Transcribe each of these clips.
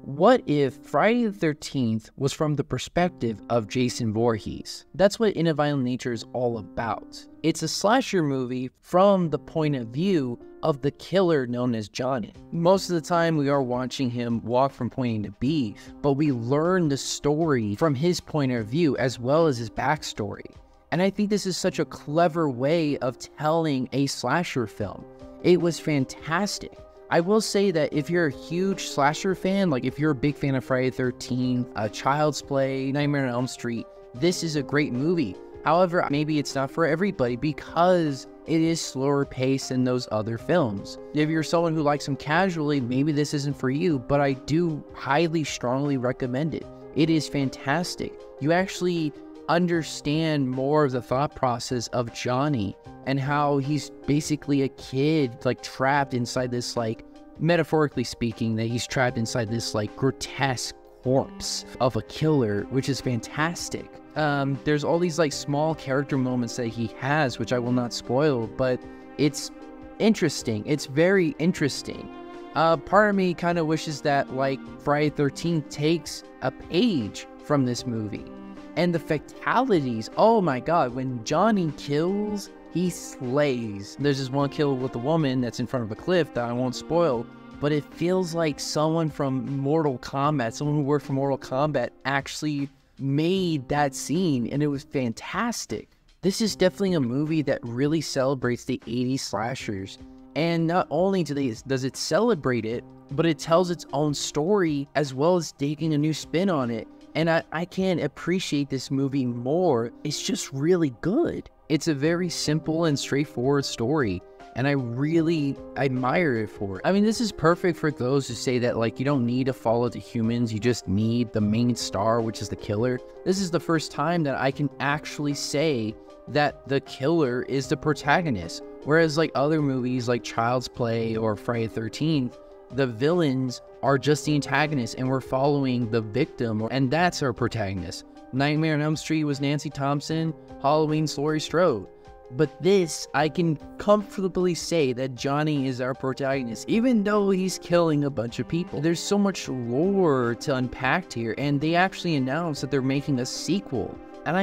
What if Friday the 13th was from the perspective of Jason Voorhees? That's what In a Violent Nature is all about. It's a slasher movie from the point of view of the killer known as Johnny. Most of the time we are watching him walk from point A to B, but we learn the story from his point of view as well as his backstory. And I think this is such a clever way of telling a slasher film. It was fantastic. I will say that if you're a huge slasher fan, like if you're a big fan of Friday the 13th, Child's Play, Nightmare on Elm Street, this is a great movie. However, maybe it's not for everybody because it is slower paced than those other films. If you're someone who likes them casually, maybe this isn't for you, but I do highly, strongly recommend it. It is fantastic. You actually understand more of the thought process of Johnny and how he's basically a kid, like trapped inside this, like, metaphorically speaking, that he's trapped inside this, like, grotesque corpse of a killer, which is fantastic. There's all these, like, small character moments that he has, which I will not spoil, but it's interesting. It's very interesting. Part of me kind of wishes that, like, Friday the 13th takes a page from this movie. And the fatalities, oh my god, when Johnny kills, he slays. There's this one kill with a woman that's in front of a cliff that I won't spoil, but it feels like someone from Mortal Kombat, someone who worked for Mortal Kombat, actually made that scene, and it was fantastic. This is definitely a movie that really celebrates the 80s slashers. And not only does it celebrate it, but it tells its own story as well as taking a new spin on it. And I can't appreciate this movie more. It's just really good. It's a very simple and straightforward story, and I really admire it for it. I mean, this is perfect for those who say that, like, you don't need to follow the humans, you just need the main star, which is the killer. This is the first time that I can actually say that the killer is the protagonist. Whereas, like, other movies like Child's Play or Friday the 13th, the villains are just the antagonists and we're following the victim, and that's our protagonist. Nightmare on Elm Street was Nancy Thompson, Halloween's Laurie Strode. But this, I can comfortably say that Johnny is our protagonist, even though he's killing a bunch of people. There's so much lore to unpack here, and they actually announced that they're making a sequel. And I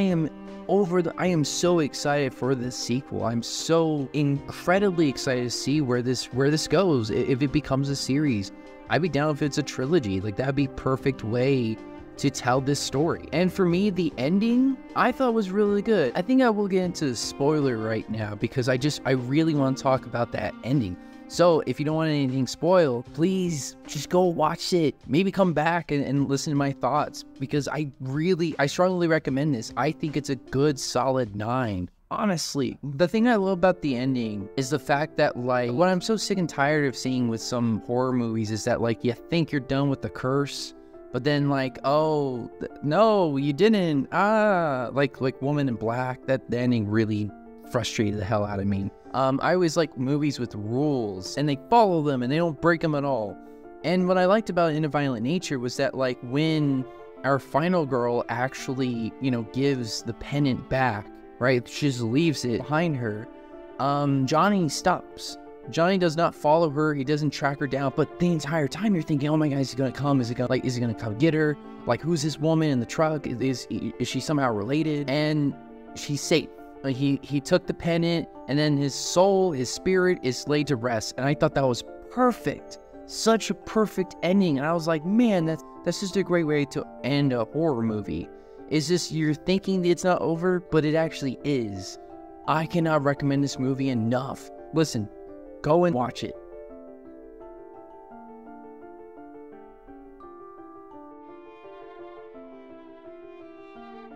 am so excited for this sequel. I'm so incredibly excited to see where this goes. If it becomes a series, I'd be down if it's a trilogy. Like, that'd be perfect way to tell this story. And for me, the ending I thought was really good. I think I will get into the spoiler right now because I really want to talk about that ending. So if you don't want anything spoiled, please just go watch it. Maybe come back and listen to my thoughts, because I strongly recommend this. I think it's a good solid 9. Honestly, the thing I love about the ending is the fact that, like, what I'm so sick and tired of seeing with some horror movies is that, like, you think you're done with the curse, but then, like, oh, no, you didn't. Like Woman in Black, that the ending really frustrated the hell out of me. I always like movies with rules, and they follow them, and they don't break them at all. And what I liked about In a Violent Nature was that, like, when our final girl actually, you know, gives the pennant back, right, she just leaves it behind her, Johnny stops. Johnny does not follow her, he doesn't track her down, but the entire time you're thinking, oh my god, is he gonna come? Is he gonna come get her? Like, who's this woman in the truck? Is she somehow related? And she's safe. Like, he took the pennant, and then his soul, his spirit is laid to rest, and I thought that was perfect. Such a perfect ending, and I was like, man, that's just a great way to end a horror movie. It's just, you're thinking it's not over, but it actually is. I cannot recommend this movie enough. Listen, go and watch it.